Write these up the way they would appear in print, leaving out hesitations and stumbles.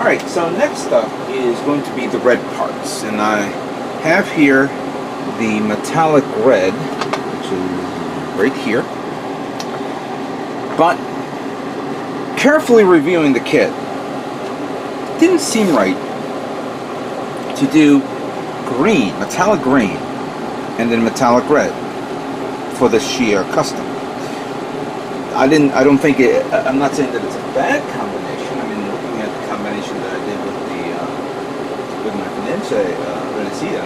Alright, so next up is going to be the red parts, and I have here the metallic red, which is right here. But carefully reviewing the kit, it didn't seem right to do green, metallic green, and then metallic red for the Shia Custom. I'm not saying that it's a bad combination. I mean, looking at the combination that I did with my Venezia,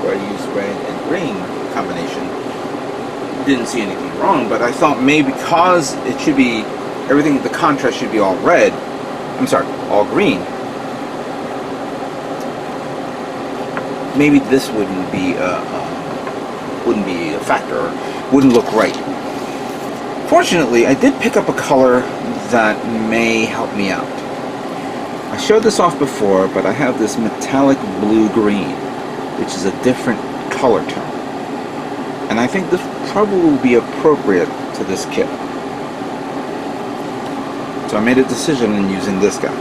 where I used red and green combination, didn't see anything wrong, but I thought maybe because it should be, everything, the contrast should be all red, all green, maybe this wouldn't be a factor, or wouldn't look right. Fortunately, I did pick up a color that may help me out. I showed this off before, but I have this metallic blue-green, which is a different color tone. And I think this probably will be appropriate to this kit. So I made a decision in using this guy.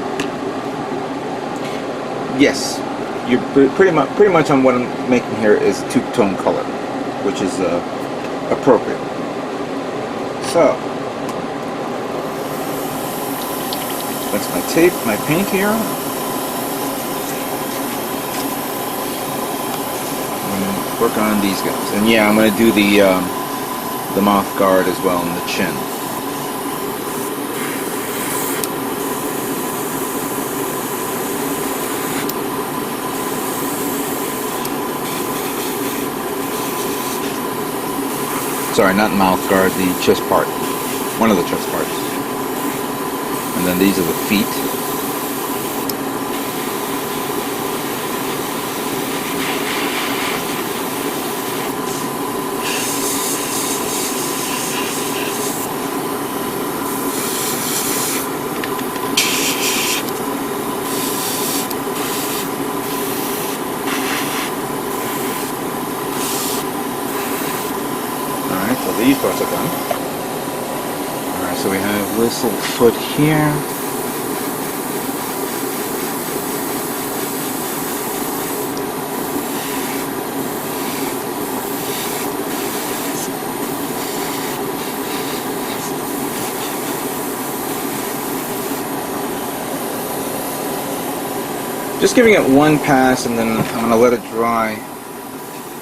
Yes, you're pretty much on what I'm making here is two-tone color, which is appropriate. So that's my tape, my paint here. I'm gonna work on these guys, and yeah, I'm gonna do the mouth guard as well and the chin. Sorry, not mouth guard, the chest part. One of the chest parts. And then these are the feet. These parts are done. Alright, so we have this little foot here. Just giving it one pass, and then I'm going to let it dry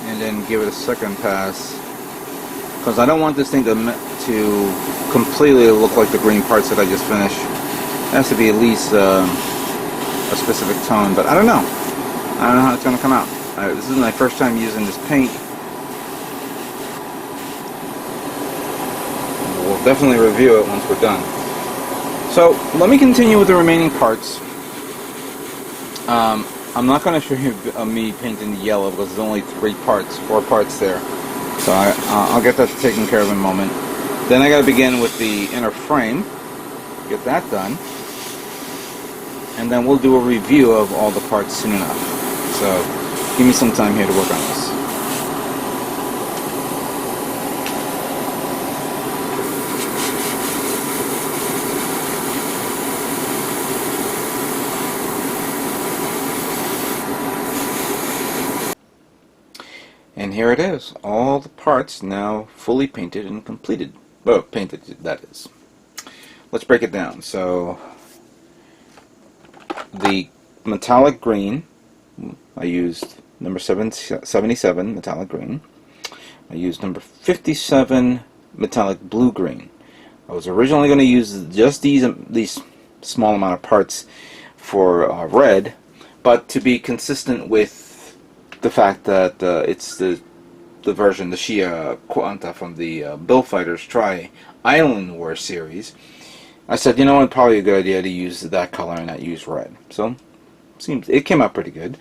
and then give it a second pass. Because I don't want this thing to completely look like the green parts that I just finished. It has to be at least a specific tone, but I don't know. I don't know how it's going to come out. This is my first time using this paint. We'll definitely review it once we're done. So let me continue with the remaining parts. I'm not going to show you me painting the yellow because there's only 4 parts there. So I'll get that taken care of in a moment. Then I got to begin with the inner frame, get that done, and then we'll do a review of all the parts soon enough. So give me some time here to work on this. And here it is, all the parts now fully painted and completed. Well, painted, that is. Let's break it down. So, the metallic green, I used number 77 metallic green. I used number 57 metallic blue-green. I was originally going to use just these small amount of parts for red, but to be consistent with the fact that it's the version, the Shia QanT from the Bill Fighters Try Island War series, I said, you know what, probably a good idea to use that color and not use red. So it came out pretty good.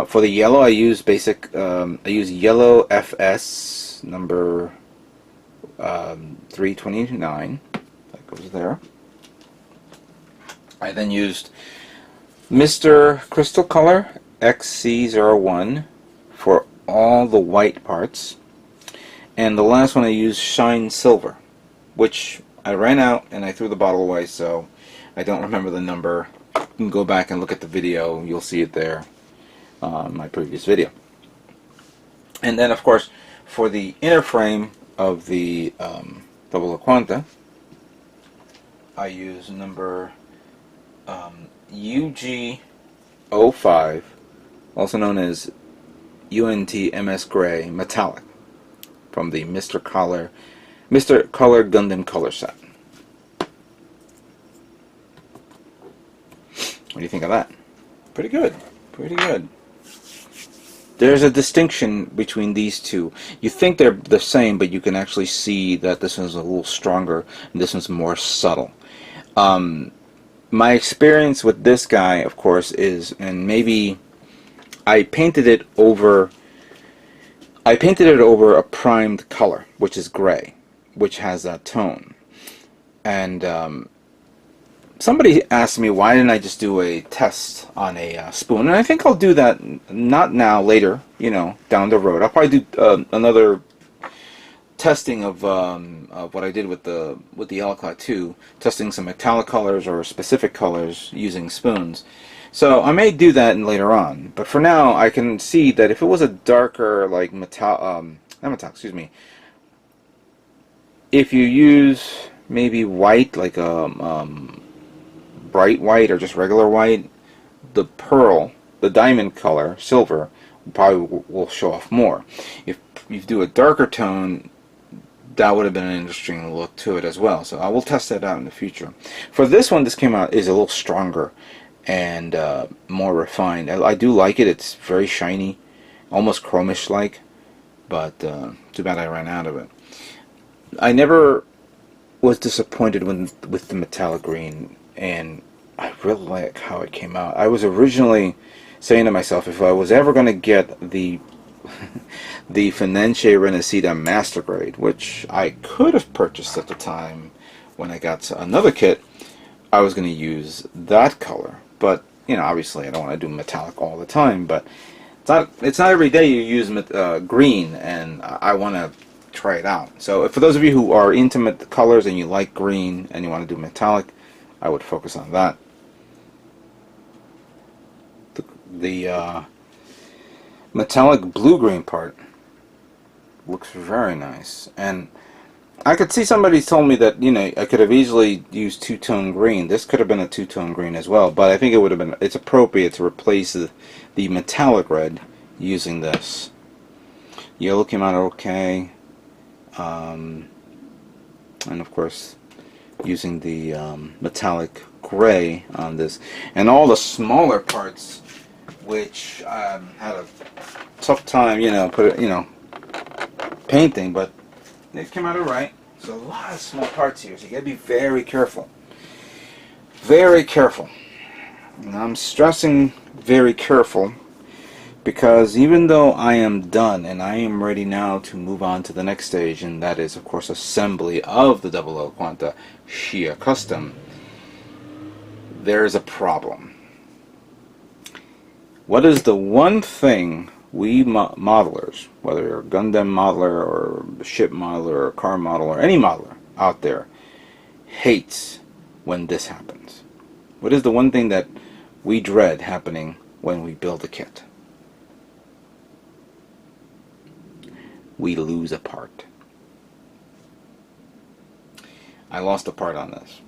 For the yellow, I used I used yellow FS number 329. That goes there. I then used Mr. Crystal Color XC01 for all the white parts, and the last one I used Shine Silver, which I ran out and I threw the bottle away, so I don't remember the number can go back and look at the video. You'll see it there, my previous video. And then, of course, for the inner frame of the double QanT, I use number UG05, also known as UNT MS Gray Metallic, from the Mr. Color Gundam Color Set. What do you think of that? Pretty good. Pretty good. There's a distinction between these two. You think they're the same, but you can actually see that this one's a little stronger and this one's more subtle. My experience with this guy, of course, is, and maybe I painted it over a primed color, which is gray, which has that tone. And somebody asked me why didn't I just do a test on a spoon, and I think I'll do that, not now, later, you know, down the road. I'll probably do another testing of what I did with the Elcott 2, testing some metallic colors or specific colors using spoons. So I may do that later on, but for now I can see that if it was a darker, like if you use maybe white, like a bright white or just regular white, the pearl, the diamond color, silver, probably will show off more. If you do a darker tone, that would have been an interesting look to it as well. So I will test that out in the future. For this one, this came out is a little stronger and more refined. I do like it. It's very shiny, almost chromish like, but too bad I ran out of it. I never was disappointed with the metallic green, and I really like how it came out. I was originally saying to myself, if I was ever going to get the the Finenche Renacida Master Grade, which I could have purchased at the time when I got another kit, I was going to use that color. But, you know, obviously I don't want to do metallic all the time, but it's not every day you use green, and I want to try it out. So for those of you who are into colors and you like green and you want to do metallic, I would focus on that. The metallic blue-green part looks very nice, and I could see somebody told me that, you know, I could have easily used two-tone green. This could have been a two-tone green as well, but I think it would have been, it's appropriate to replace the metallic red using this. Yellow came out okay, and of course using the metallic gray on this, and all the smaller parts, which had a tough time, you know, painting, but it came out alright. There's a lot of small parts here, so you gotta be very careful. Very careful. And I'm stressing very careful because even though I am done and I am ready now to move on to the next stage, and that is, of course, assembly of the QanT Shia Custom, there is a problem. What is the one thing we modelers, whether you're a Gundam modeler or a ship modeler or a car modeler or any modeler out there, hates when this happens? What is the one thing that we dread happening when we build a kit? We lose a part. I lost a part on this.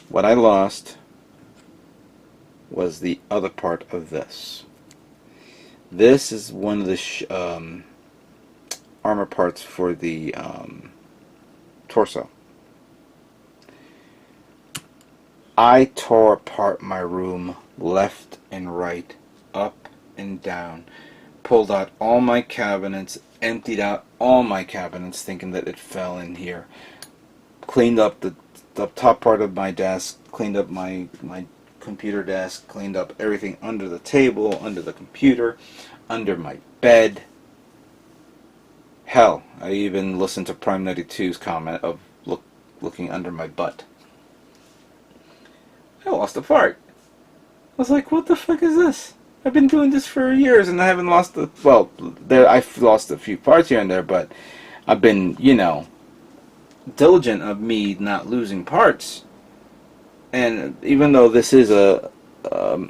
What I lost was the other part of this. This is one of the armor parts for the torso. I tore apart my room left and right, up and down, pulled out all my cabinets, emptied out all my cabinets thinking that it fell in here, cleaned up the top part of my desk, cleaned up my computer desk, cleaned up everything under the table, under the computer, under my bed. Hell, I even listened to Prime 92's comment of looking under my butt. I lost a part. I was like, what the fuck is this? I've been doing this for years and I haven't lost the, well, I've lost a few parts here and there, but I've been, you know, diligent of me not losing parts. And even though this is a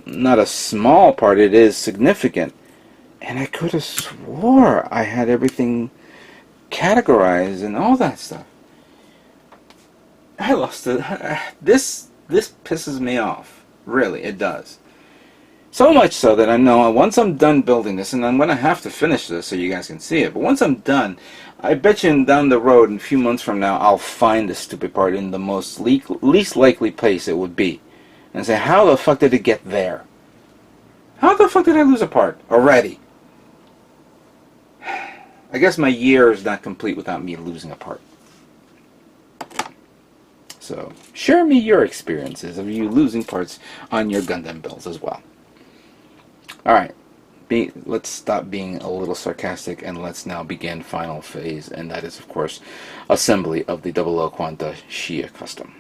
not a small part, it is significant. And I could have swore I had everything categorized and all that stuff. I lost it. This pisses me off. Really, it does. So much so that I know once I'm done building this, and I'm going to have to finish this so you guys can see it, but once I'm done, I bet you down the road, in a few months from now, I'll find this stupid part in the most least likely place it would be. And say, how the fuck did it get there? How the fuck did I lose a part already? I guess my year is not complete without me losing a part. So, share me your experiences of you losing parts on your Gundam builds as well. Alright, let's stop being a little sarcastic and let's now begin final phase, and that is, of course, assembly of the 00 QanT Shia Custom.